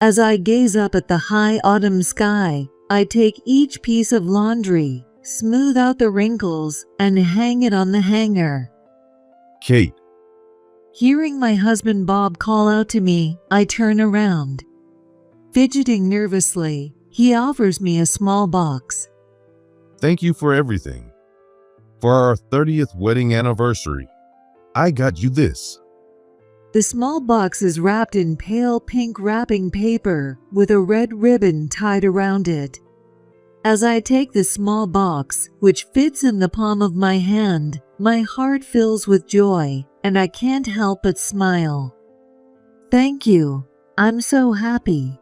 As I gaze up at the high autumn sky, I take each piece of laundry, smooth out the wrinkles, and hang it on the hanger. Kate. Hearing my husband Bob call out to me, I turn around. Fidgeting nervously, he offers me a small box. Thank you for everything. For our 30th wedding anniversary, I got you this. The small box is wrapped in pale pink wrapping paper with a red ribbon tied around it. As I take the small box, which fits in the palm of my hand, my heart fills with joy, and I can't help but smile. Thank you. I'm so happy.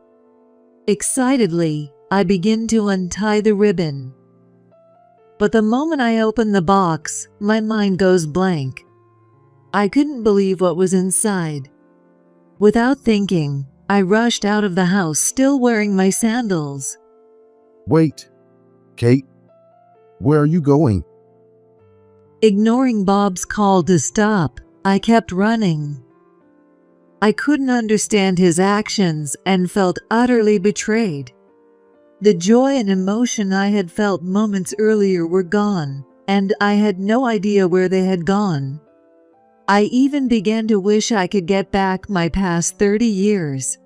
Excitedly, I begin to untie the ribbon. But the moment I open the box, my mind goes blank. I couldn't believe what was inside. Without thinking, I rushed out of the house still wearing my sandals. Wait, Kate, where are you going? Ignoring Bob's call to stop, I kept running. I couldn't understand his actions and felt utterly betrayed. The joy and emotion I had felt moments earlier were gone, and I had no idea where they had gone. I even began to wish I could get back my past 30 years.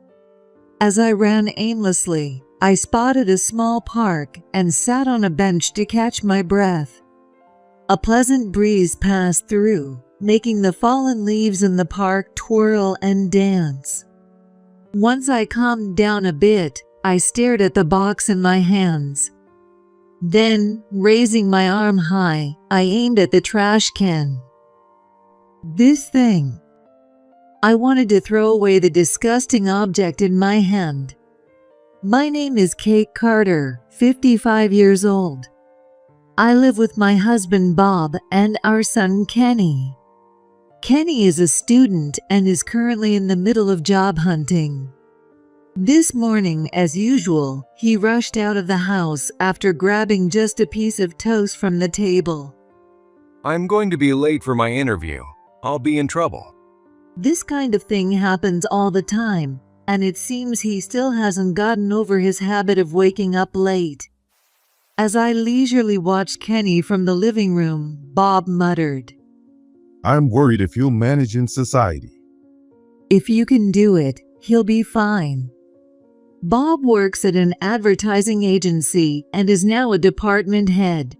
As I ran aimlessly, I spotted a small park and sat on a bench to catch my breath. A pleasant breeze passed through, making the fallen leaves in the park twirl and dance. Once I calmed down a bit, I stared at the box in my hands. Then, raising my arm high, I aimed at the trash can. This thing. I wanted to throw away the disgusting object in my hand. My name is Kate Carter, 55 years old. I live with my husband Bob and our son Kenny. Kenny is a student and is currently in the middle of job hunting. This morning, as usual, he rushed out of the house after grabbing just a piece of toast from the table. I'm going to be late for my interview. I'll be in trouble. This kind of thing happens all the time, and it seems he still hasn't gotten over his habit of waking up late. As I leisurely watched Kenny from the living room, Bob muttered, I'm worried if he'll manage in society. If you can do it, he'll be fine. Bob works at an advertising agency and is now a department head.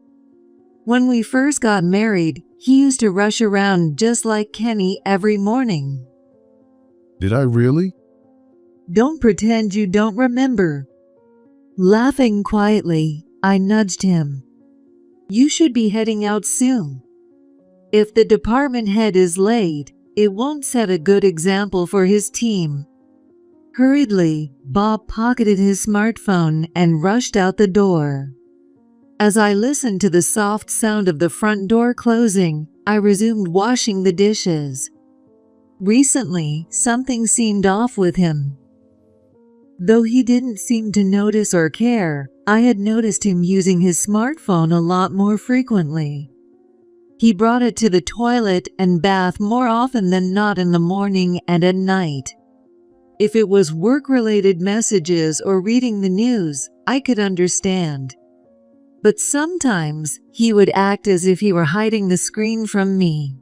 When we first got married, he used to rush around just like Kenny every morning. Did I really? Don't pretend you don't remember. Laughing quietly, I nudged him. You should be heading out soon. If the department head is late, it won't set a good example for his team. Hurriedly, Bob pocketed his smartphone and rushed out the door. As I listened to the soft sound of the front door closing, I resumed washing the dishes. Recently, something seemed off with him. Though he didn't seem to notice or care, I had noticed him using his smartphone a lot more frequently. He brought it to the toilet and bath more often than not in the morning and at night. If it was work-related messages or reading the news, I could understand. But sometimes, he would act as if he were hiding the screen from me.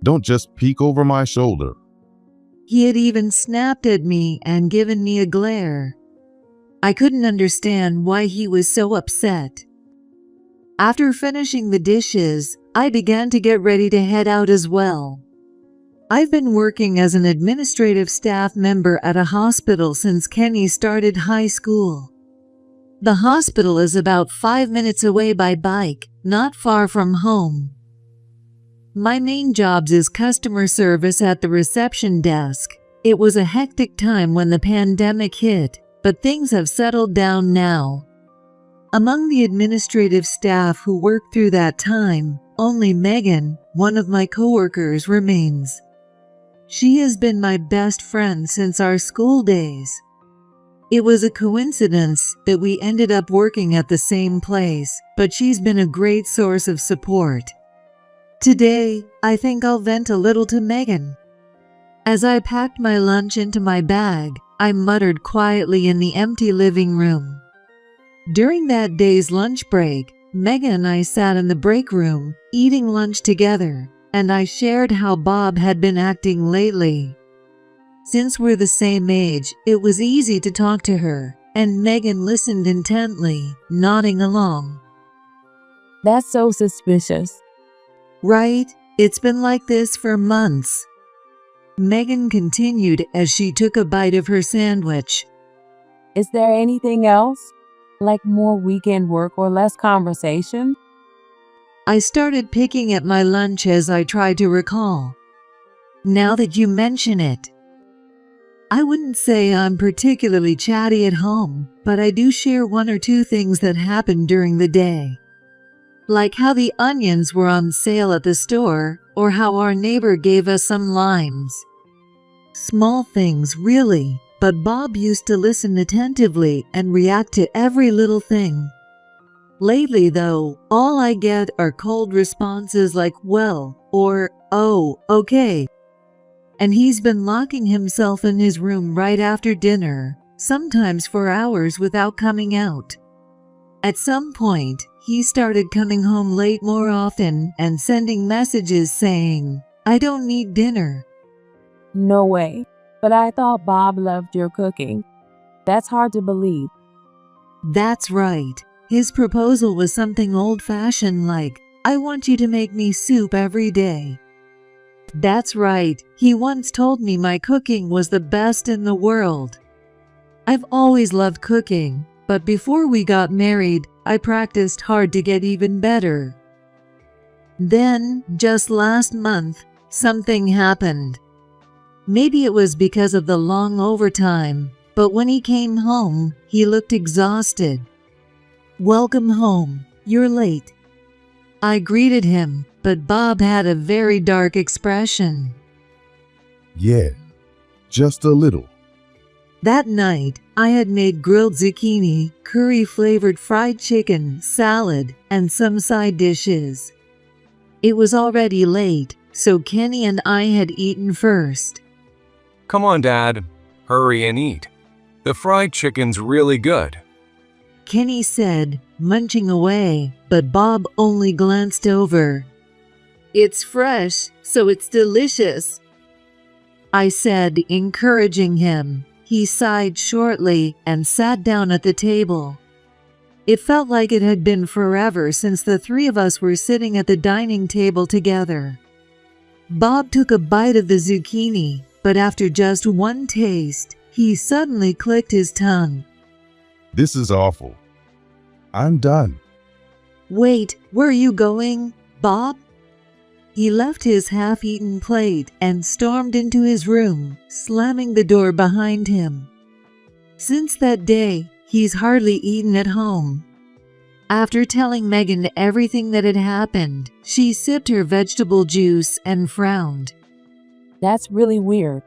Don't just peek over my shoulder. He had even snapped at me and given me a glare. I couldn't understand why he was so upset. After finishing the dishes, I began to get ready to head out as well. I've been working as an administrative staff member at a hospital since Kenny started high school. The hospital is about 5 minutes away by bike, not far from home. My main job is customer service at the reception desk. It was a hectic time when the pandemic hit, but things have settled down now. Among the administrative staff who worked through that time, only Megan, one of my coworkers, remains. She has been my best friend since our school days. It was a coincidence that we ended up working at the same place, but she's been a great source of support. Today, I think I'll vent a little to Megan. As I packed my lunch into my bag, I muttered quietly in the empty living room. During that day's lunch break, Megan and I sat in the break room, eating lunch together, and I shared how Bob had been acting lately. Since we're the same age, it was easy to talk to her, and Megan listened intently, nodding along. That's so suspicious. Right? It's been like this for months. Megan continued as she took a bite of her sandwich. Is there anything else? Like more weekend work or less conversation? I started picking at my lunch as I tried to recall. Now that you mention it, I wouldn't say I'm particularly chatty at home, but I do share one or two things that happened during the day. Like how the onions were on sale at the store, or how our neighbor gave us some limes. Small things, really, but Bob used to listen attentively and react to every little thing. Lately, though, all I get are cold responses like, well, or, oh, okay. And he's been locking himself in his room right after dinner, sometimes for hours without coming out. At some point, he started coming home late more often and sending messages saying, I don't need dinner. No way. But I thought Bob loved your cooking. That's hard to believe. That's right. His proposal was something old-fashioned like, I want you to make me soup every day. That's right. He once told me my cooking was the best in the world. I've always loved cooking, but before we got married, I practiced hard to get even better. Then, just last month, something happened. Maybe it was because of the long overtime, but when he came home, he looked exhausted. Welcome home. You're late. I greeted him, but Bob had a very dark expression. Yeah, just a little. That night, I had made grilled zucchini, curry-flavored fried chicken, salad, and some side dishes. It was already late, so Kenny and I had eaten first. Come on, Dad. Hurry and eat. The fried chicken's really good. Kenny said, munching away, but Bob only glanced over. It's fresh, so it's delicious, I said, encouraging him. He sighed shortly and sat down at the table. It felt like it had been forever since the three of us were sitting at the dining table together. Bob took a bite of the zucchini, but after just one taste, he suddenly clicked his tongue. This is awful. I'm done. Wait, where are you going, Bob? He left his half-eaten plate and stormed into his room, slamming the door behind him. Since that day, he's hardly eaten at home. After telling Megan everything that had happened, she sipped her vegetable juice and frowned. That's really weird.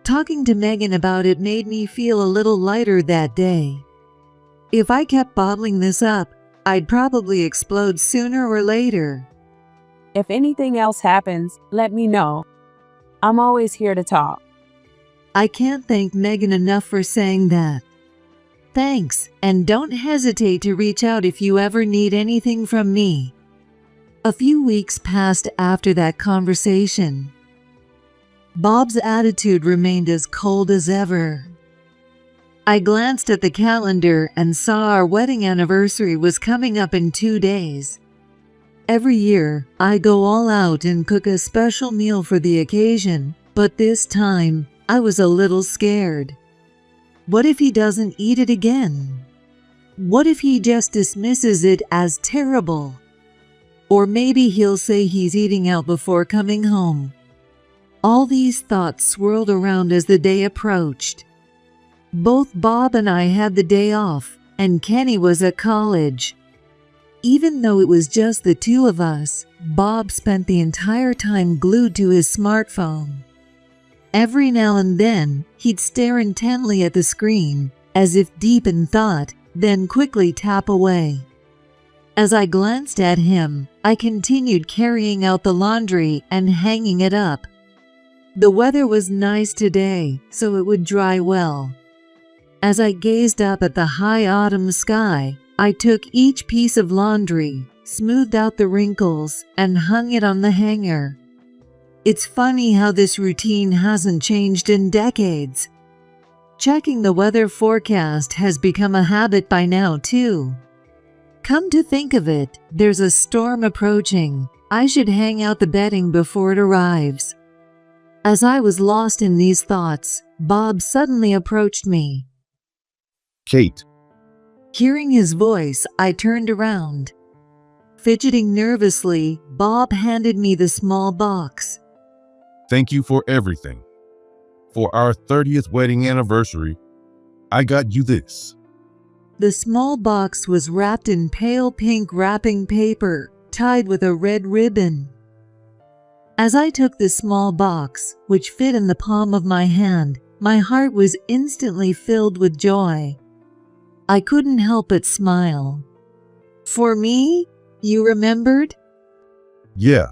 Talking to Megan about it made me feel a little lighter that day. If I kept bottling this up, I'd probably explode sooner or later. If anything else happens, let me know. I'm always here to talk. I can't thank Megan enough for saying that. Thanks, and don't hesitate to reach out if you ever need anything from me. A few weeks passed after that conversation. Bob's attitude remained as cold as ever. I glanced at the calendar and saw our wedding anniversary was coming up in 2 days. Every year, I go all out and cook a special meal for the occasion, but this time, I was a little scared. What if he doesn't eat it again? What if he just dismisses it as terrible? Or maybe he'll say he's eating out before coming home. All these thoughts swirled around as the day approached. Both Bob and I had the day off, and Kenny was at college. Even though it was just the two of us, Bob spent the entire time glued to his smartphone. Every now and then, he'd stare intently at the screen, as if deep in thought, then quickly tap away. As I glanced at him, I continued carrying out the laundry and hanging it up. The weather was nice today, so it would dry well. As I gazed up at the high autumn sky, I took each piece of laundry, smoothed out the wrinkles, and hung it on the hanger. It's funny how this routine hasn't changed in decades. Checking the weather forecast has become a habit by now, too. Come to think of it, there's a storm approaching. I should hang out the bedding before it arrives. As I was lost in these thoughts, Bob suddenly approached me. Kate, Hearing his voice, I turned around. Fidgeting nervously, Bob handed me the small box. thank you for everything. For our 30th wedding anniversary, I got you this. The small box was wrapped in pale pink wrapping paper, tied with a red ribbon. As I took the small box, which fit in the palm of my hand, my heart was instantly filled with joy. I couldn't help but smile. For me? You remembered? Yeah,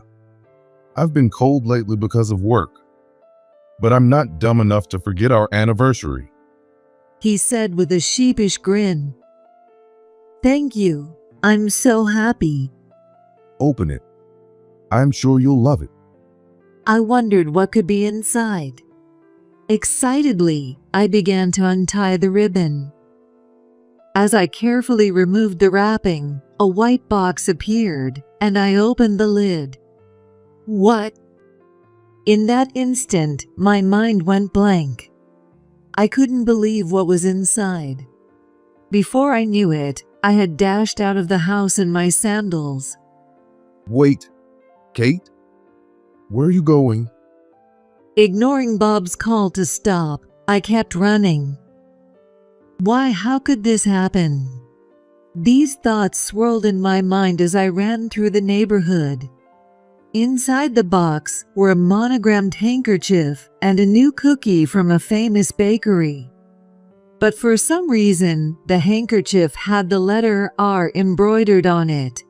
I've been cold lately because of work, but I'm not dumb enough to forget our anniversary. He said with a sheepish grin. Thank you. I'm so happy. Open it. I'm sure you'll love it. I wondered what could be inside. Excitedly, I began to untie the ribbon. As I carefully removed the wrapping, a white box appeared, and I opened the lid. What? In that instant, my mind went blank. I couldn't believe what was inside. Before I knew it, I had dashed out of the house in my sandals. Wait, Kate? Where are you going? Ignoring Bob's call to stop, I kept running. Why, how could this happen? These thoughts swirled in my mind as I ran through the neighborhood. Inside the box were a monogrammed handkerchief and a new cookie from a famous bakery. But for some reason, the handkerchief had the letter R embroidered on it.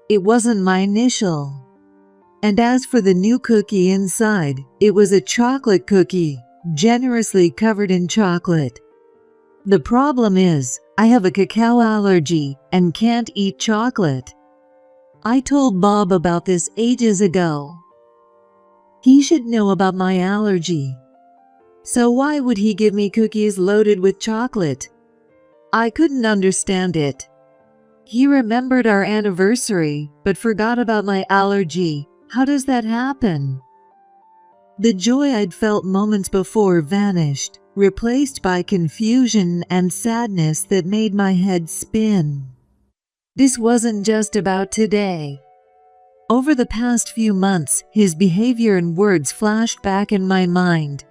It wasn't my initial. And as for the new cookie inside, it was a chocolate cookie, generously covered in chocolate. The problem is, I have a cacao allergy and can't eat chocolate. I told Bob about this ages ago. He should know about my allergy. So why would he give me cookies loaded with chocolate? I couldn't understand it. He remembered our anniversary, but forgot about my allergy. How does that happen? The joy I'd felt moments before vanished, replaced by confusion and sadness that made my head spin. This wasn't just about today. Over the past few months, his behavior and words flashed back in my mind.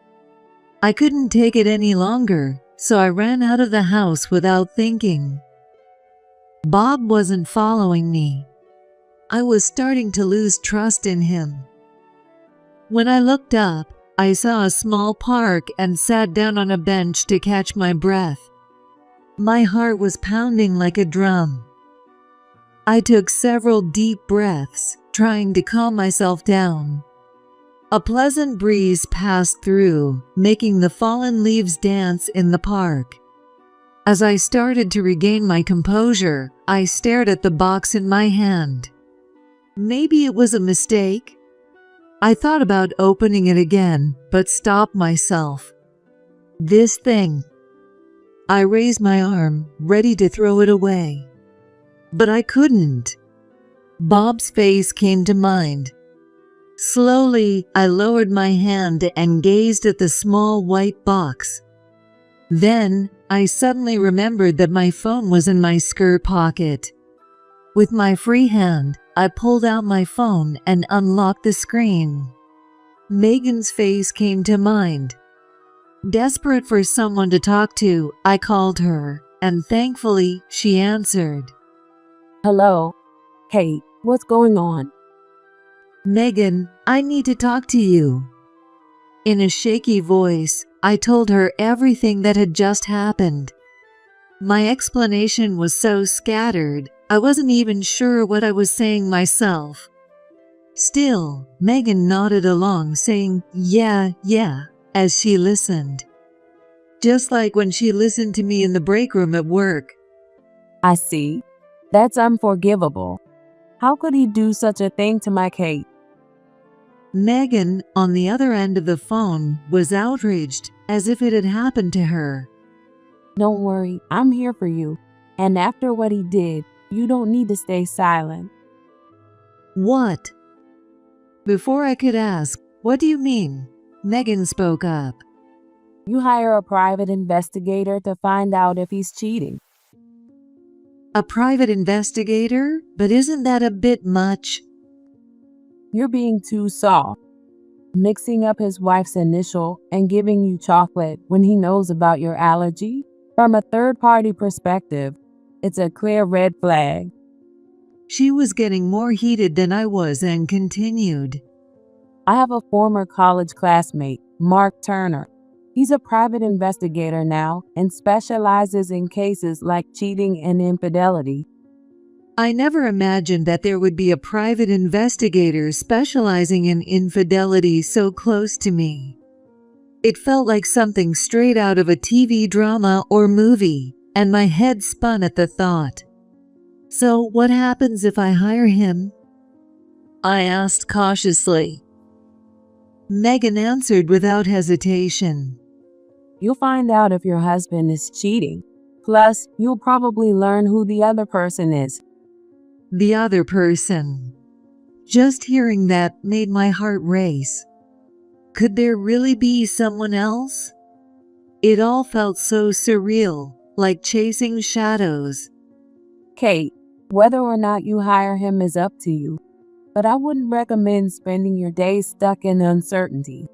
I couldn't take it any longer, so I ran out of the house without thinking. Bob wasn't following me. I was starting to lose trust in him. When I looked up, I saw a small park and sat down on a bench to catch my breath. My heart was pounding like a drum. I took several deep breaths, trying to calm myself down. A pleasant breeze passed through, making the fallen leaves dance in the park. As I started to regain my composure, I stared at the box in my hand. Maybe it was a mistake. I thought about opening it again, but stopped myself. This thing. I raised my arm, ready to throw it away. But I couldn't. Bob's face came to mind. Slowly, I lowered my hand and gazed at the small white box. Then, I suddenly remembered that my phone was in my skirt pocket. With my free hand, I pulled out my phone and unlocked the screen. Megan's face came to mind. Desperate for someone to talk to, I called her, and thankfully, she answered. Hello? Kate, what's going on? Megan, I need to talk to you. In a shaky voice, I told her everything that had just happened. My explanation was so scattered, I wasn't even sure what I was saying myself. Still, Megan nodded along, saying, "Yeah, yeah," as she listened. Just like when she listened to me in the break room at work. I see. That's unforgivable. How could he do such a thing to my Kate? Megan, on the other end of the phone, was outraged, as if it had happened to her. Don't worry, I'm here for you. And after what he did, you don't need to stay silent. What? Before I could ask, "What do you mean?" Megan spoke up. You hire a private investigator to find out if he's cheating. A private investigator? But isn't that a bit much? You're being too soft. Mixing up his wife's initial and giving you chocolate when he knows about your allergy? From a third-party perspective, it's a clear red flag. She was getting more heated than I was and continued. I have a former college classmate, Mark Turner. He's a private investigator now and specializes in cases like cheating and infidelity. I never imagined that there would be a private investigator specializing in infidelity so close to me. It felt like something straight out of a TV drama or movie, and my head spun at the thought. "So what happens if I hire him?" I asked cautiously. Megan answered without hesitation. You'll find out if your husband is cheating. Plus, you'll probably learn who the other person is. The other person. Just hearing that made my heart race. Could there really be someone else? It all felt so surreal, like chasing shadows. Kate, whether or not you hire him is up to you, but I wouldn't recommend spending your days stuck in uncertainty.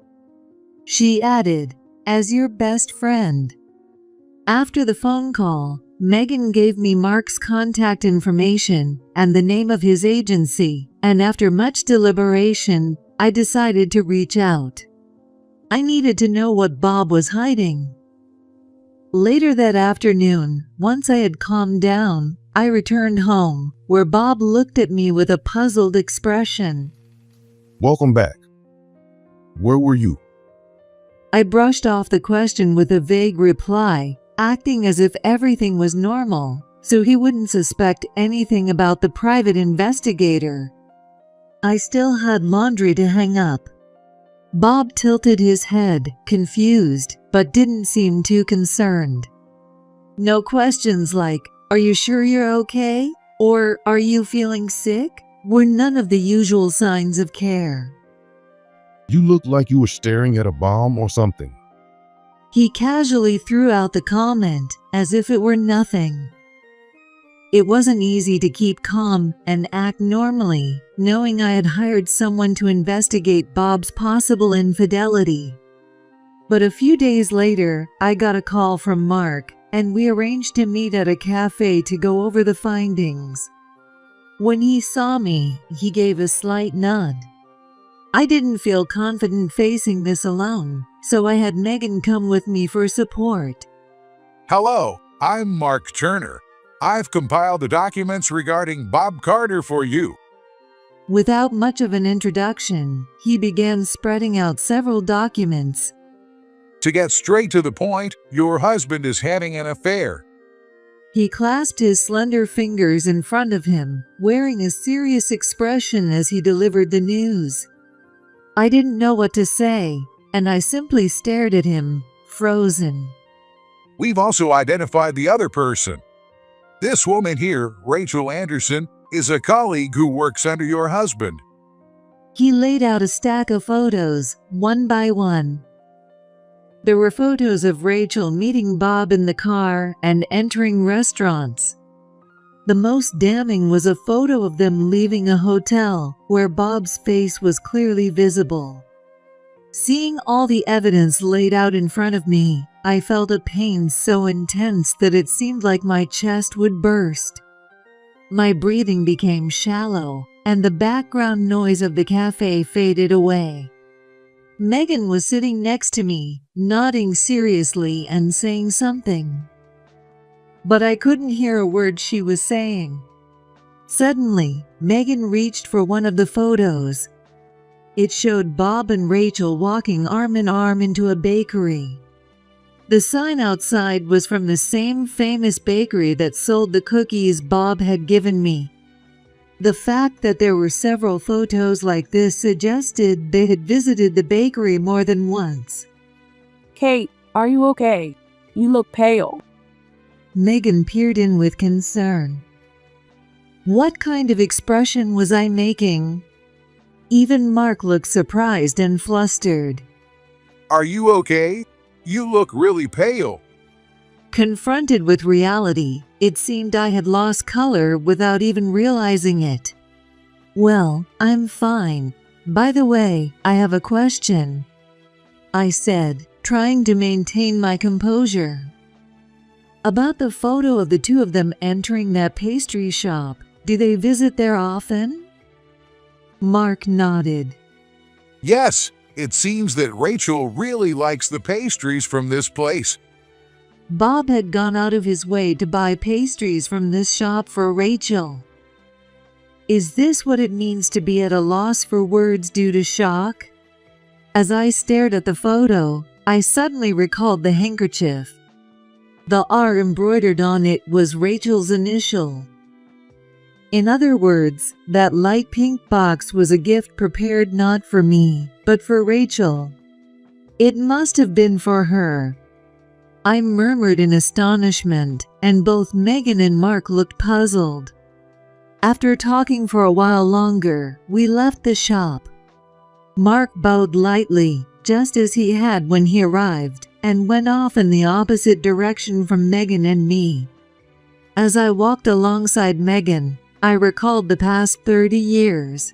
She added, "As your best friend." After the phone call, Megan gave me Mark's contact information and the name of his agency, and after much deliberation, I decided to reach out. I needed to know what Bob was hiding. Later that afternoon, once I had calmed down, I returned home, where Bob looked at me with a puzzled expression. Welcome back. Where were you? I brushed off the question with a vague reply, acting as if everything was normal, so he wouldn't suspect anything about the private investigator. I still had laundry to hang up. Bob tilted his head, confused, but didn't seem too concerned. No questions like, "Are you sure you're okay?" or "Are you feeling sick?" were none of the usual signs of care. You looked like you were staring at a bomb or something. He casually threw out the comment, as if it were nothing. It wasn't easy to keep calm and act normally, knowing I had hired someone to investigate Bob's possible infidelity. But a few days later, I got a call from Mark, and we arranged to meet at a cafe to go over the findings. When he saw me, he gave a slight nod. I didn't feel confident facing this alone, so I had Megan come with me for support. Hello, I'm Mark Turner. I've compiled the documents regarding Bob Carter for you. Without much of an introduction, he began spreading out several documents. To get straight to the point, your husband is having an affair. He clasped his slender fingers in front of him, wearing a serious expression as he delivered the news. I didn't know what to say, and I simply stared at him, frozen. We've also identified the other person. This woman here, Rachel Anderson, is a colleague who works under your husband. He laid out a stack of photos, one by one. There were photos of Rachel meeting Bob in the car and entering restaurants. The most damning was a photo of them leaving a hotel, where Bob's face was clearly visible. Seeing all the evidence laid out in front of me, I felt a pain so intense that it seemed like my chest would burst. My breathing became shallow, and the background noise of the cafe faded away. Megan was sitting next to me, nodding seriously and saying something. But I couldn't hear a word she was saying. Suddenly, Megan reached for one of the photos, It showed Bob and Rachel walking arm in arm into a bakery. The sign outside was from the same famous bakery that sold the cookies Bob had given me. The fact that there were several photos like this suggested they had visited the bakery more than once. Kate, are you okay? You look pale. Megan peered in with concern. What kind of expression was I making? Even Mark looked surprised and flustered. Are you okay? You look really pale. Confronted with reality, it seemed I had lost color without even realizing it. Well, I'm fine. By the way, I have a question, I said, trying to maintain my composure. About the photo of the two of them entering that pastry shop. Do they visit there often? Mark nodded. Yes, it seems that Rachel really likes the pastries from this place. Bob had gone out of his way to buy pastries from this shop for Rachel. Is this what it means to be at a loss for words due to shock? As I stared at the photo, I suddenly recalled the handkerchief. The R embroidered on it was Rachel's initial. In other words, that light pink box was a gift prepared not for me, but for Rachel. It must have been for her. I murmured in astonishment, and both Megan and Mark looked puzzled. After talking for a while longer, we left the shop. Mark bowed lightly, just as he had when he arrived, and went off in the opposite direction from Megan and me. As I walked alongside Megan, I recalled the past 30 years.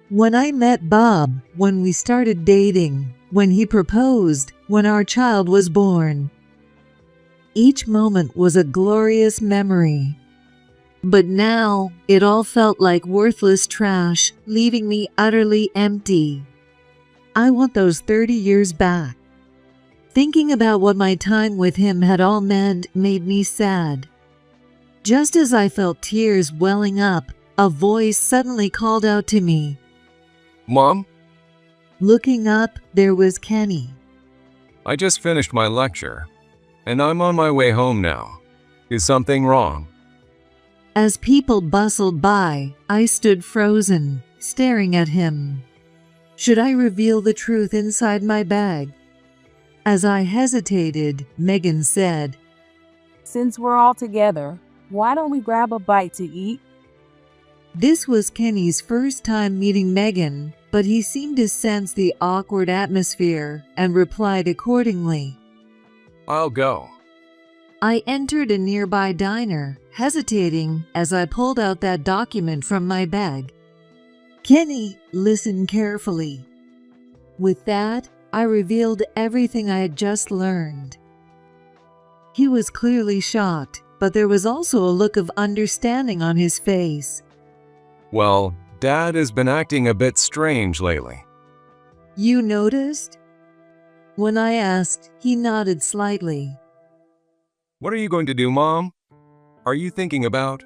When I met Bob, when we started dating, when he proposed, when our child was born. Each moment was a glorious memory. But now, it all felt like worthless trash, leaving me utterly empty. I want those 30 years back. Thinking about what my time with him had all meant made me sad. Just as I felt tears welling up, a voice suddenly called out to me. Mom, Looking up, there was Kenny. I just finished my lecture, and I'm on my way home now. Is something wrong? As people bustled by, I stood frozen, staring at him. Should I reveal the truth inside my bag? As I hesitated, Megan said, Since we're all together, why don't we grab a bite to eat? This was Kenny's first time meeting Megan, but he seemed to sense the awkward atmosphere and replied accordingly. I'll go. I entered a nearby diner, hesitating as I pulled out that document from my bag. Kenny, listen carefully. With that, I revealed everything I had just learned. He was clearly shocked, but there was also a look of understanding on his face. Well, Dad has been acting a bit strange lately. You noticed? When I asked, he nodded slightly. What are you going to do, Mom? Are you thinking about?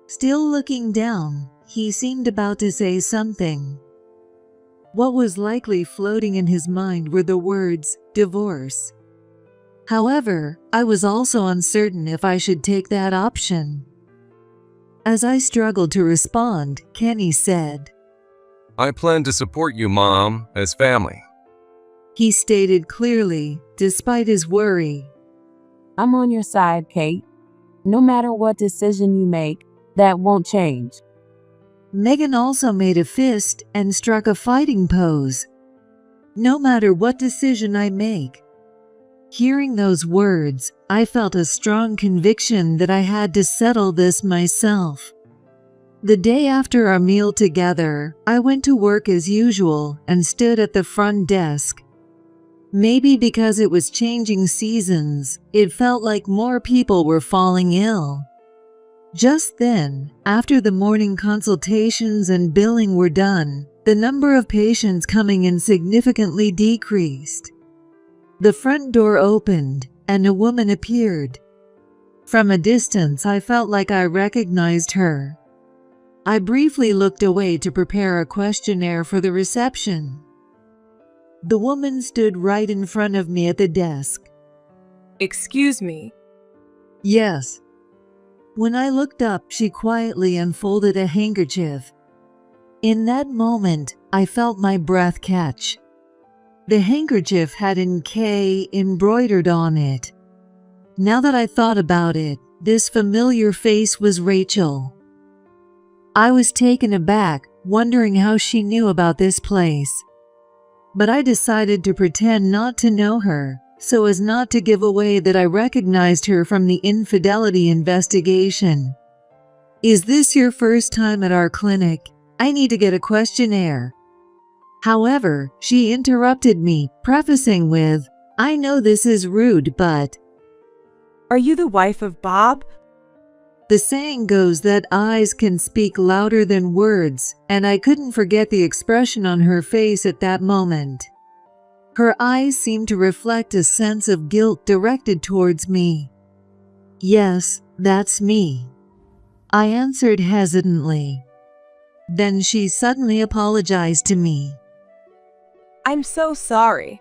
Still looking down, he seemed about to say something. What was likely floating in his mind were the words, divorce. However, I was also uncertain if I should take that option. As I struggled to respond, Kenny said, I plan to support you, Mom, as family. He stated clearly, despite his worry. I'm on your side, Kate. No matter what decision you make, that won't change. Megan also made a fist and struck a fighting pose. No matter what decision I make. Hearing those words, I felt a strong conviction that I had to settle this myself. The day after our meal together, I went to work as usual and stood at the front desk. Maybe because it was changing seasons, it felt like more people were falling ill. Just then, after the morning consultations and billing were done, the number of patients coming in significantly decreased. The front door opened, and a woman appeared. From a distance, I felt like I recognized her. I briefly looked away to prepare a questionnaire for the reception. The woman stood right in front of me at the desk. Excuse me. Yes. When I looked up, she quietly unfolded a handkerchief. In that moment, I felt my breath catch. The handkerchief had an K embroidered on it. Now that I thought about it, this familiar face was Rachel. I was taken aback, wondering how she knew about this place. But I decided to pretend not to know her, so as not to give away that I recognized her from the infidelity investigation. Is this your first time at our clinic? I need to get a questionnaire. However, she interrupted me, prefacing with, I know this is rude, but… Are you the wife of Bob? The saying goes that eyes can speak louder than words, and I couldn't forget the expression on her face at that moment. Her eyes seemed to reflect a sense of guilt directed towards me. Yes, that's me. I answered hesitantly. Then she suddenly apologized to me. I'm so sorry.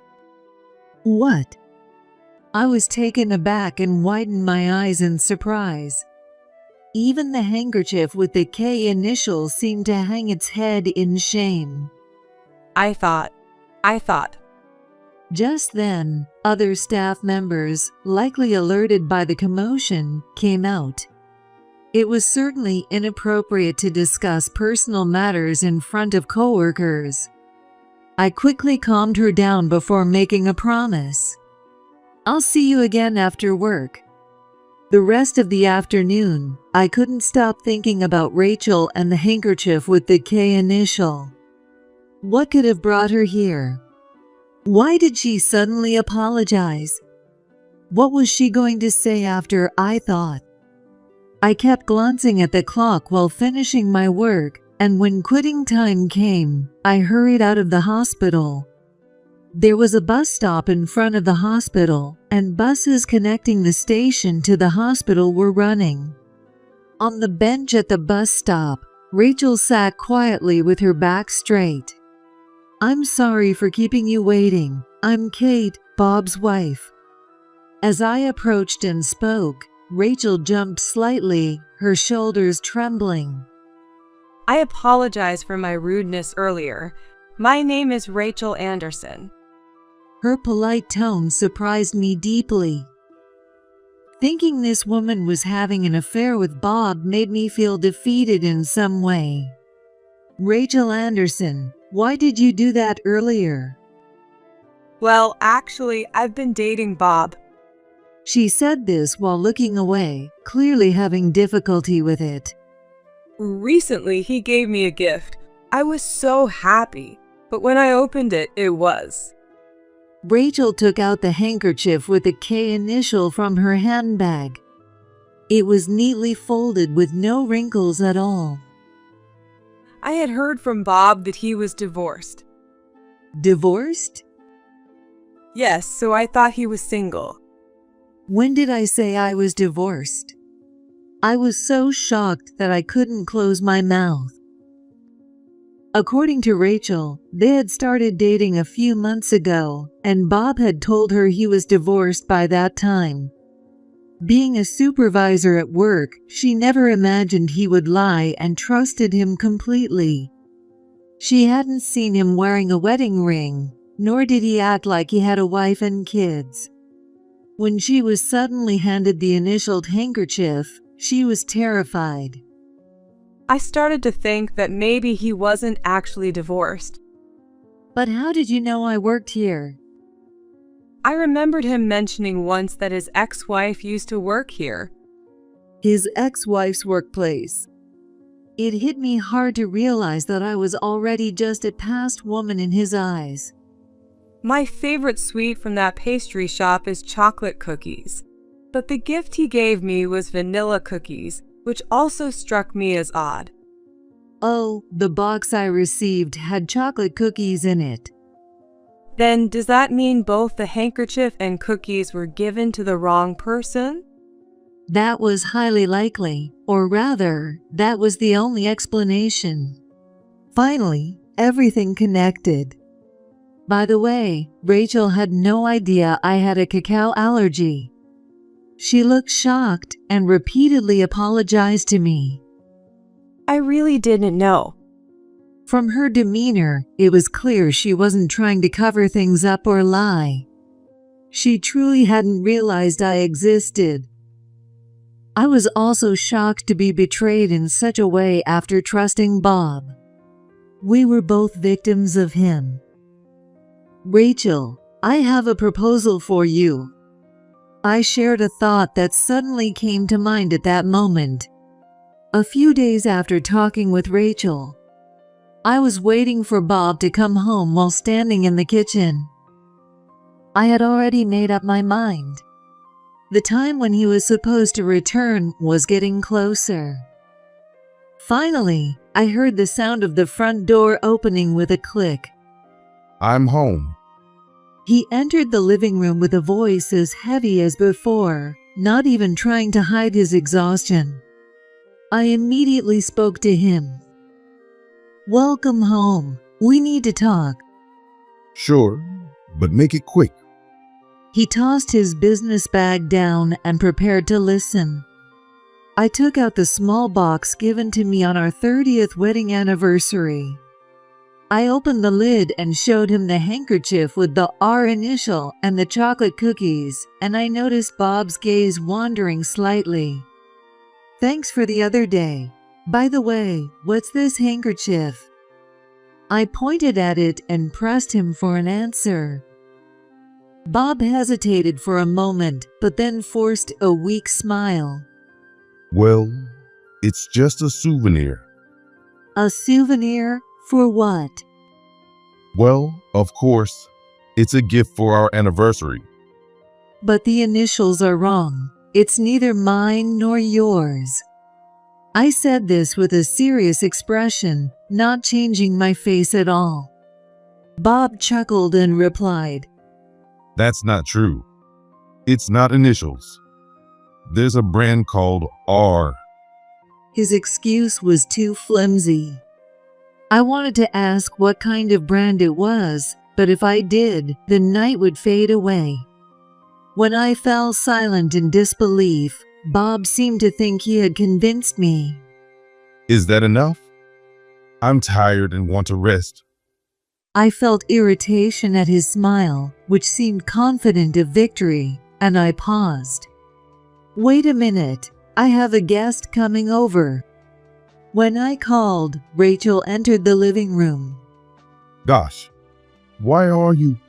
What? I was taken aback and widened my eyes in surprise. Even the handkerchief with the K initial seemed to hang its head in shame. I thought. Just then, other staff members, likely alerted by the commotion, came out. It was certainly inappropriate to discuss personal matters in front of coworkers. I quickly calmed her down before making a promise. I'll see you again after work. The rest of the afternoon, I couldn't stop thinking about Rachel and the handkerchief with the K initial. What could have brought her here? Why did she suddenly apologize? What was she going to say after I thought? I kept glancing at the clock while finishing my work, and when quitting time came, I hurried out of the hospital. There was a bus stop in front of the hospital, and buses connecting the station to the hospital were running. On the bench at the bus stop, Rachel sat quietly with her back straight. I'm sorry for keeping you waiting. I'm Kate, Bob's wife. As I approached and spoke, Rachel jumped slightly, her shoulders trembling. I apologize for my rudeness earlier. My name is Rachel Anderson. Her polite tone surprised me deeply. Thinking this woman was having an affair with Bob made me feel defeated in some way. Rachel Anderson, why did you do that earlier? Well, actually, I've been dating Bob. She said this while looking away, clearly having difficulty with it. Recently, he gave me a gift. I was so happy, but when I opened it, it was. Rachel took out the handkerchief with the K initial from her handbag. It was neatly folded with no wrinkles at all. I had heard from Bob that he was divorced. Divorced? Yes, so I thought he was single. When did I say I was divorced? I was so shocked that I couldn't close my mouth. According to Rachel, they had started dating a few months ago, and Bob had told her he was divorced by that time. Being a supervisor at work, she never imagined he would lie and trusted him completely. She hadn't seen him wearing a wedding ring, nor did he act like he had a wife and kids. When she was suddenly handed the initialed handkerchief, she was terrified. I started to think that maybe he wasn't actually divorced. But how did you know I worked here? I remembered him mentioning once that his ex-wife used to work here. His ex-wife's workplace. It hit me hard to realize that I was already just a past woman in his eyes. My favorite sweet from that pastry shop is chocolate cookies. But the gift he gave me was vanilla cookies, which also struck me as odd. Oh, the box I received had chocolate cookies in it. Then does that mean both the handkerchief and cookies were given to the wrong person? That was highly likely, or rather, that was the only explanation. Finally, everything connected. By the way, Rachel had no idea I had a cacao allergy. She looked shocked and repeatedly apologized to me. I really didn't know. From her demeanor, it was clear she wasn't trying to cover things up or lie. She truly hadn't realized I existed. I was also shocked to be betrayed in such a way after trusting Bob. We were both victims of him. Rachel, I have a proposal for you. I shared a thought that suddenly came to mind at that moment. A few days after talking with Rachel, I was waiting for Bob to come home while standing in the kitchen. I had already made up my mind. The time when he was supposed to return was getting closer. Finally, I heard the sound of the front door opening with a click. I'm home. He entered the living room with a voice as heavy as before, not even trying to hide his exhaustion. I immediately spoke to him. Welcome home. We need to talk. Sure, but make it quick. He tossed his business bag down and prepared to listen. I took out the small box given to me on our 30th wedding anniversary. I opened the lid and showed him the handkerchief with the R initial and the chocolate cookies, and I noticed Bob's gaze wandering slightly. Thanks for the other day. By the way, what's this handkerchief? I pointed at it and pressed him for an answer. Bob hesitated for a moment, but then forced a weak smile. Well, it's just a souvenir. A souvenir? For what? Well, of course, it's a gift for our anniversary. But the initials are wrong. It's neither mine nor yours. I said this with a serious expression, not changing my face at all. Bob chuckled and replied, That's not true. It's not initials. There's a brand called R. His excuse was too flimsy. I wanted to ask what kind of brand it was, but if I did, the night would fade away. When I fell silent in disbelief, Bob seemed to think he had convinced me. Is that enough? I'm tired and want to rest. I felt irritation at his smile, which seemed confident of victory, and I paused. Wait a minute, I have a guest coming over. When I called, Rachel entered the living room. Gosh, why are you?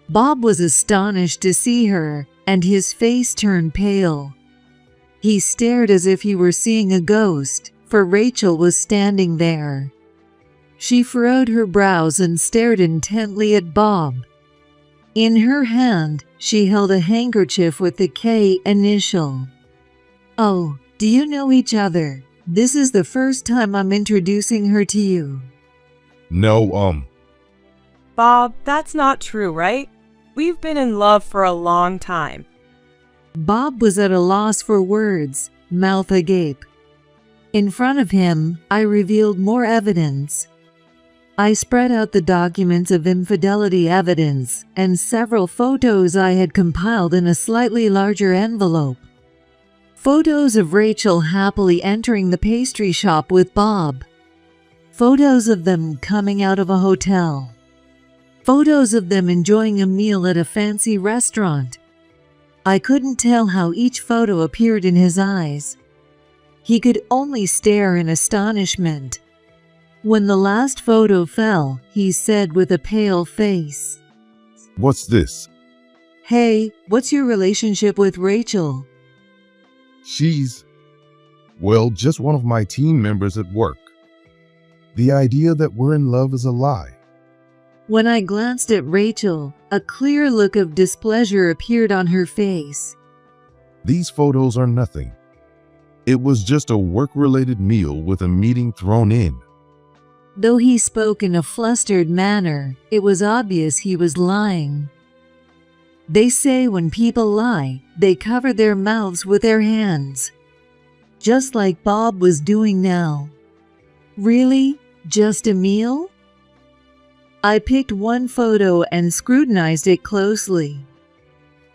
Bob was astonished to see her, and his face turned pale. He stared as if he were seeing a ghost, for Rachel was standing there. She furrowed her brows and stared intently at Bob. In her hand, she held a handkerchief with the K initial. Oh, do you know each other? This is the first time I'm introducing her to you. No, Bob, that's not true, right? We've been in love for a long time. Bob was at a loss for words, mouth agape. In front of him, I revealed more evidence. I spread out the documents of infidelity evidence and several photos I had compiled in a slightly larger envelope. Photos of Rachel happily entering the pastry shop with Bob. Photos of them coming out of a hotel. Photos of them enjoying a meal at a fancy restaurant. I couldn't tell how each photo appeared in his eyes. He could only stare in astonishment. When the last photo fell, he said with a pale face, What's this? Hey, what's your relationship with Rachel? She's, well, just one of my team members at work. The idea that we're in love is a lie. When I glanced at Rachel, a clear look of displeasure appeared on her face. These photos are nothing. It was just a work-related meal with a meeting thrown in. Though he spoke in a flustered manner, it was obvious he was lying. They say when people lie, they cover their mouths with their hands. Just like Bob was doing now. Really? Just a meal? I picked one photo and scrutinized it closely.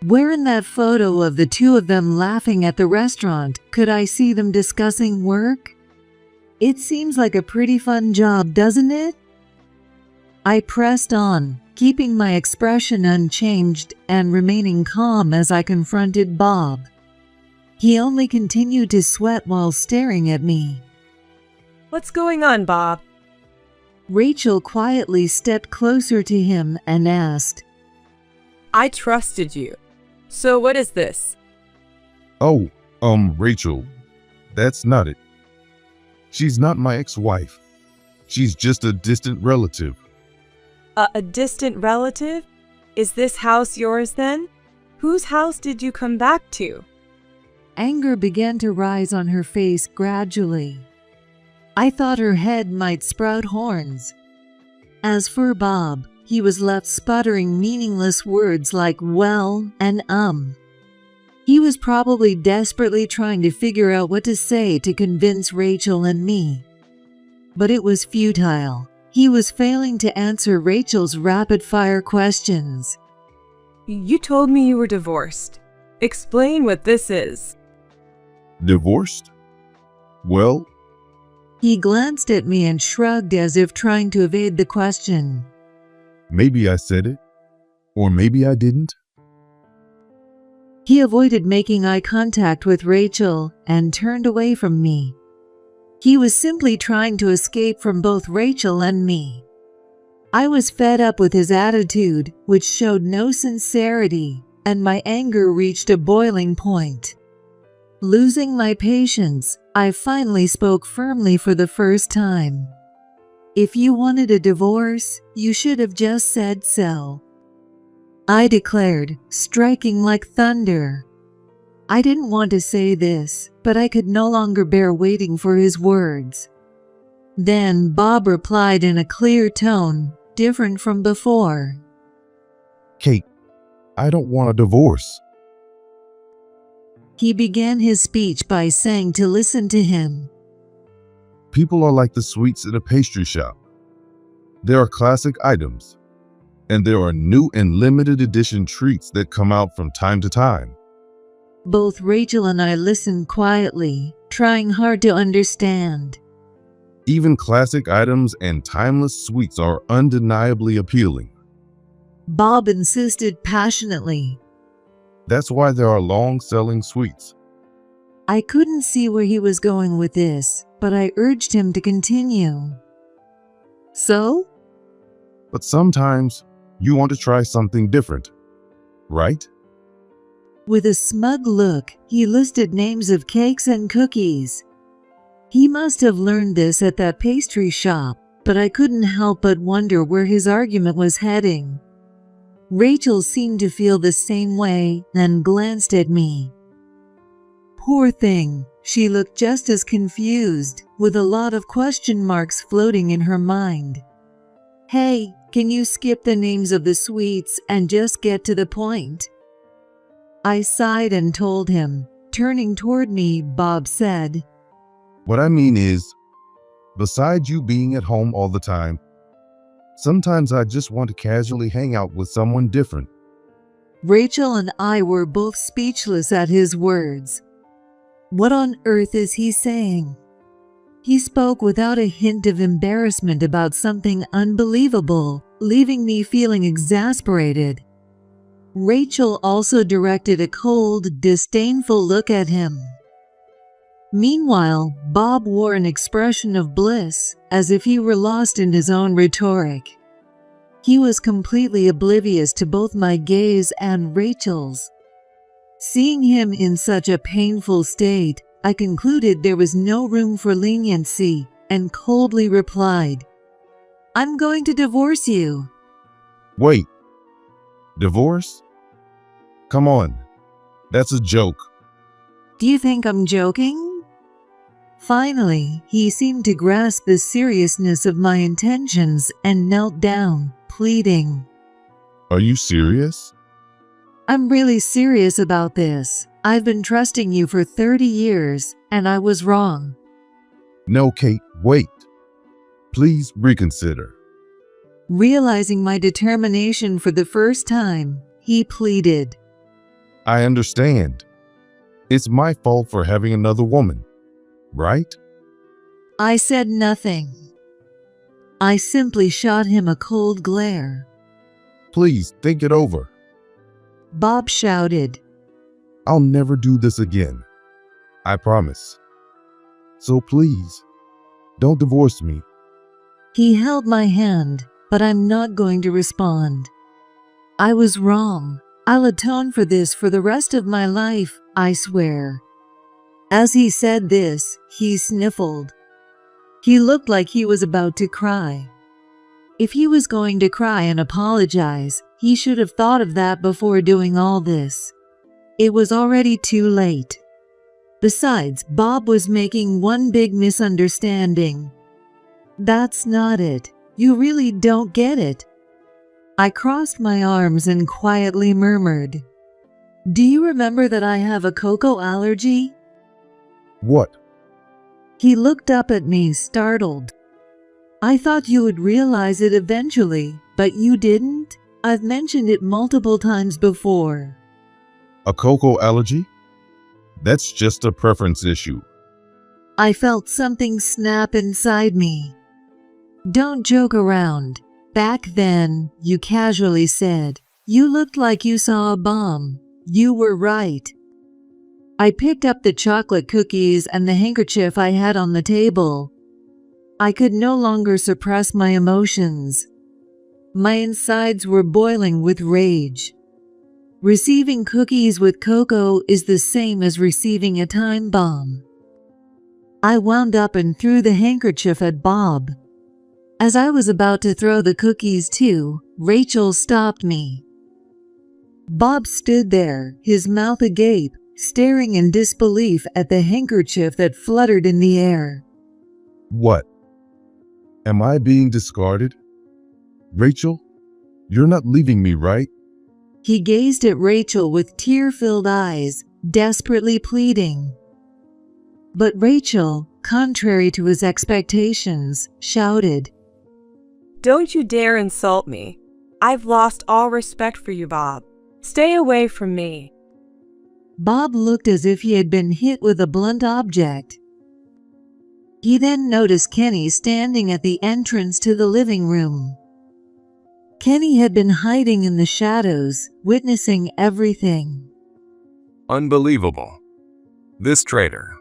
Where in that photo of the two of them laughing at the restaurant could I see them discussing work? It seems like a pretty fun job, doesn't it? I pressed on, keeping my expression unchanged and remaining calm as I confronted Bob. He only continued to sweat while staring at me. What's going on, Bob? Rachel quietly stepped closer to him and asked, I trusted you. So what is this? Oh, Rachel, that's not it. She's not my ex-wife. She's just a distant relative. A distant relative? Is this house yours then? Whose house did you come back to? Anger began to rise on her face gradually. I thought her head might sprout horns. As for Bob, he was left sputtering meaningless words like well and He was probably desperately trying to figure out what to say to convince Rachel and me. But it was futile. He was failing to answer Rachel's rapid-fire questions. You told me you were divorced. Explain what this is. Divorced? Well, He glanced at me and shrugged as if trying to evade the question. maybe I said it, or maybe I didn't. He avoided making eye contact with Rachel and turned away from me. He was simply trying to escape from both Rachel and me. I was fed up with his attitude, which showed no sincerity, and my anger reached a boiling point. Losing my patience, I finally spoke firmly for the first time. If you wanted a divorce, you should have just said so. I declared, striking like thunder. I didn't want to say this, but I could no longer bear waiting for his words. Then Bob replied in a clear tone, different from before. Kate, I don't want a divorce. He began his speech by saying to listen to him. People are like the sweets in a pastry shop. There are classic items, and there are new and limited edition treats that come out from time to time. Both Rachel and I listened quietly, trying hard to understand. Even classic items and timeless sweets are undeniably appealing. Bob insisted passionately. That's why there are long-selling sweets. I couldn't see where he was going with this, but I urged him to continue. So? But sometimes you want to try something different, right? With a smug look, he listed names of cakes and cookies. He must have learned this at that pastry shop, but I couldn't help but wonder where his argument was heading. Rachel seemed to feel the same way and glanced at me. Poor thing, she looked just as confused, with a lot of question marks floating in her mind. Hey, can you skip the names of the sweets and just get to the point? I sighed and told him. Turning toward me, Bob said, What I mean is, besides you being at home all the time, sometimes I just want to casually hang out with someone different. Rachel and I were both speechless at his words. What on earth is he saying? He spoke without a hint of embarrassment about something unbelievable, leaving me feeling exasperated. Rachel also directed a cold, disdainful look at him. Meanwhile, Bob wore an expression of bliss, as if he were lost in his own rhetoric. He was completely oblivious to both my gaze and Rachel's. Seeing him in such a painful state, I concluded there was no room for leniency and coldly replied, I'm going to divorce you. Wait, divorce? Come on, that's a joke. Do you think I'm joking? Finally, he seemed to grasp the seriousness of my intentions and knelt down, pleading. Are you serious? I'm really serious about this. I've been trusting you for 30 years, and I was wrong. No, Kate, wait. Please reconsider. Realizing my determination for the first time, he pleaded. I understand. It's my fault for having another woman, right? I said nothing. I simply shot him a cold glare. Please think it over. Bob shouted. I'll never do this again. I promise. So please, don't divorce me. He held my hand, but I'm not going to respond. I was wrong. I'll atone for this for the rest of my life, I swear. As he said this, he sniffled. He looked like he was about to cry. If he was going to cry and apologize, he should have thought of that before doing all this. It was already too late. Besides, Bob was making one big misunderstanding. That's not it. You really don't get it. I crossed my arms and quietly murmured, Do you remember that I have a cocoa allergy? What? He looked up at me, startled. I thought you would realize it eventually, but you didn't? I've mentioned it multiple times before. A cocoa allergy? That's just a preference issue. I felt something snap inside me. Don't joke around. Back then, you casually said, you looked like you saw a bomb. You were right. I picked up the chocolate cookies and the handkerchief I had on the table. I could no longer suppress my emotions. My insides were boiling with rage. Receiving cookies with cocoa is the same as receiving a time bomb. I wound up and threw the handkerchief at Bob. As I was about to throw the cookies too, Rachel stopped me. Bob stood there, his mouth agape, staring in disbelief at the handkerchief that fluttered in the air. What? Am I being discarded? Rachel, you're not leaving me, right? He gazed at Rachel with tear-filled eyes, desperately pleading. But Rachel, contrary to his expectations, shouted, Don't you dare insult me. I've lost all respect for you, Bob. Stay away from me. Bob looked as if he had been hit with a blunt object. He then noticed Kenny standing at the entrance to the living room. Kenny had been hiding in the shadows, witnessing everything. Unbelievable. This traitor.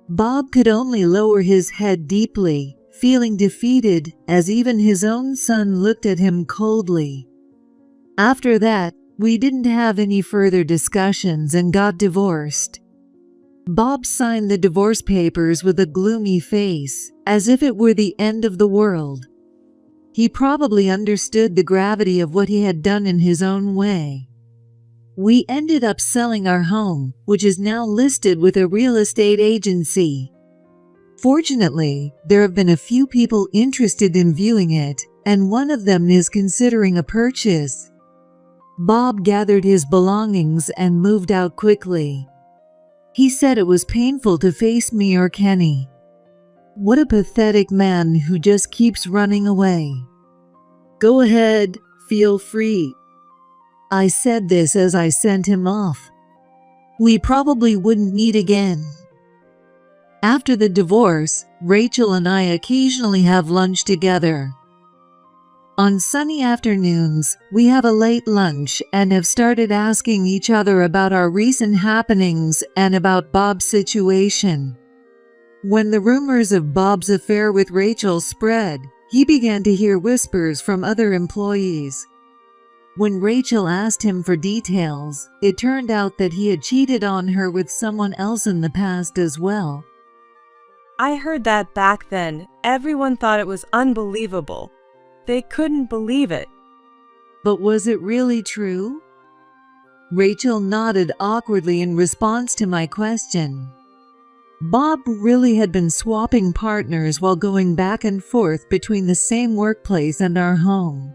Bob could only lower his head deeply, feeling defeated as even his own son looked at him coldly. After that, we didn't have any further discussions and got divorced. Bob signed the divorce papers with a gloomy face, as if it were the end of the world. He probably understood the gravity of what he had done in his own way. We ended up selling our home, which is now listed with a real estate agency. Fortunately, there have been a few people interested in viewing it, and one of them is considering a purchase. Bob gathered his belongings and moved out quickly. He said it was painful to face me or Kenny. What a pathetic man who just keeps running away. Go ahead, feel free. I said this as I sent him off. We probably wouldn't meet again. After the divorce, Rachel and I occasionally have lunch together. On sunny afternoons, we have a late lunch and have started asking each other about our recent happenings and about Bob's situation. When the rumors of Bob's affair with Rachel spread, he began to hear whispers from other employees. When Rachel asked him for details, it turned out that he had cheated on her with someone else in the past as well. I heard that back then. Everyone thought it was unbelievable. They couldn't believe it. But was it really true? Rachel nodded awkwardly in response to my question. Bob really had been swapping partners while going back and forth between the same workplace and our home.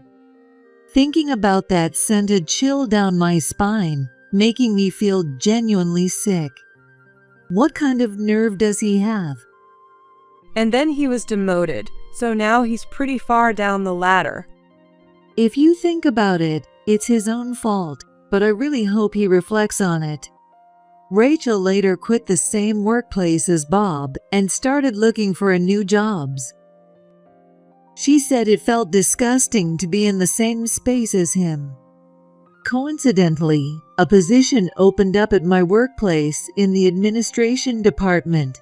Thinking about that sent a chill down my spine, making me feel genuinely sick. What kind of nerve does he have? And then he was demoted, so now he's pretty far down the ladder. If you think about it, it's his own fault, but I really hope he reflects on it. Rachel later quit the same workplace as Bob and started looking for a new jobs. She said it felt disgusting to be in the same space as him. Coincidentally, a position opened up at my workplace in the administration department.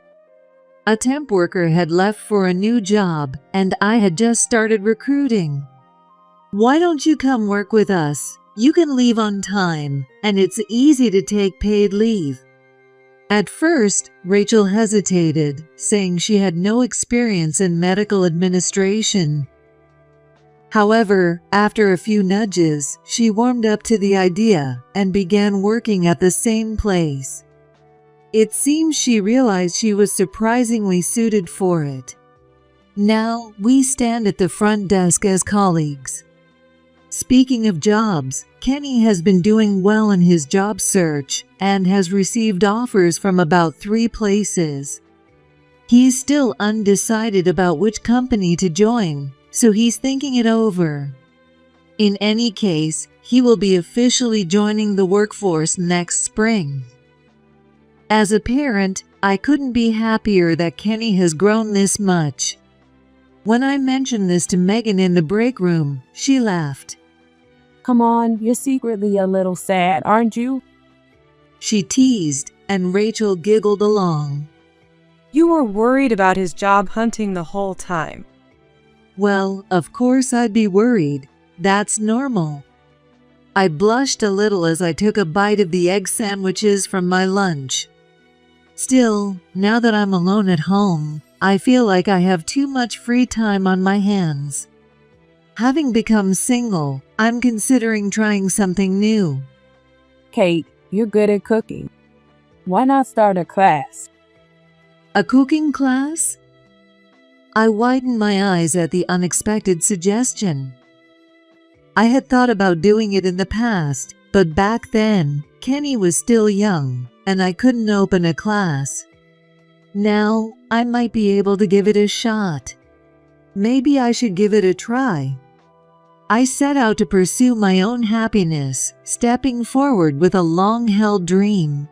A temp worker had left for a new job, and I had just started recruiting. "Why don't you come work with us? You can leave on time, and it's easy to take paid leave." At first, Rachel hesitated, saying she had no experience in medical administration. However, after a few nudges, she warmed up to the idea and began working at the same place. It seems she realized she was surprisingly suited for it. Now, we stand at the front desk as colleagues. Speaking of jobs, Kenny has been doing well in his job search and has received offers from about 3 places. He's still undecided about which company to join, so he's thinking it over. In any case, he will be officially joining the workforce next spring. As a parent, I couldn't be happier that Kenny has grown this much. When I mentioned this to Megan in the break room, she laughed. Come on, you're secretly a little sad, aren't you? She teased, and Rachel giggled along. You were worried about his job hunting the whole time. Well, of course I'd be worried. That's normal. I blushed a little as I took a bite of the egg sandwiches from my lunch. Still, now that I'm alone at home, I feel like I have too much free time on my hands. Having become single, I'm considering trying something new. Kate, you're good at cooking. Why not start a class? A cooking class? I widened my eyes at the unexpected suggestion. I had thought about doing it in the past, but back then, Kenny was still young, and I couldn't open a class. Now, I might be able to give it a shot. Maybe I should give it a try. I set out to pursue my own happiness, stepping forward with a long-held dream.